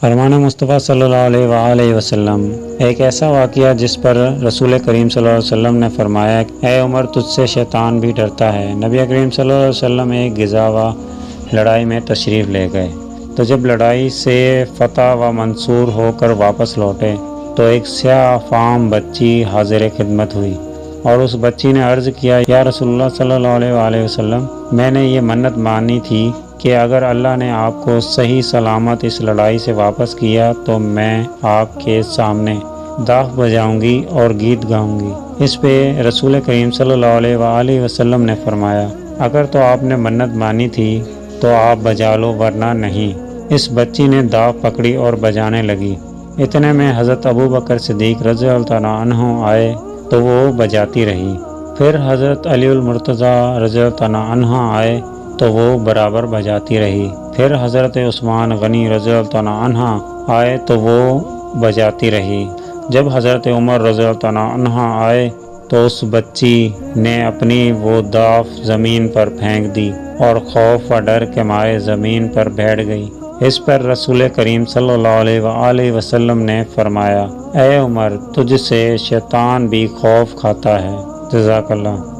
فرمان مصطفیٰ صلی اللہ علیہ وآلہ وسلم، ایک ایسا واقعہ جس پر رسول کریم صلی اللہ علیہ وسلم نے فرمایا، اے عمر تجھ سے شیطان بھی ڈرتا ہے۔ نبی کریم صلی اللہ علیہ وسلم ایک غزوہ لڑائی میں تشریف لے گئے، تو جب لڑائی سے فتح و منصور ہو کر واپس لوٹے تو ایک سیاہ فام بچی حاضر خدمت ہوئی، اور اس بچی نے عرض کیا، یا رسول اللہ صلی اللہ علیہ وآلہ وسلم، میں نے یہ منت مانی تھی کہ اگر اللہ نے آپ کو صحیح سلامت اس لڑائی سے واپس کیا تو میں آپ کے سامنے داف بجاؤں گی اور گیت گاؤں گی۔ اس پہ رسول کریم صلی اللہ علیہ وآلہ وسلم نے فرمایا، اگر تو آپ نے منت مانی تھی تو آپ بجا لو ورنہ نہیں۔ اس بچی نے داف پکڑی اور بجانے لگی۔ اتنے میں حضرت ابو بکر صدیق رضی اللہ عنہ آئے تو وہ بجاتی رہی۔ پھر حضرت علی المرتضیٰ رضی اللہ عنہ آئے تو وہ برابر بجاتی رہی۔ پھر حضرت عثمان غنی رضی اللہ عنہ آئے تو وہ بجاتی رہی۔ جب حضرت عمر رضی اللہ عنہ آئے تو اس بچی نے اپنی وہ داف زمین پر پھینک دی اور خوف و ڈر کے مارے زمین پر بیٹھ گئی۔ اس پر رسول کریم صلی اللہ علیہ وآلہ وسلم نے فرمایا، اے عمر تجھ سے شیطان بھی خوف کھاتا ہے۔ جزاک اللہ۔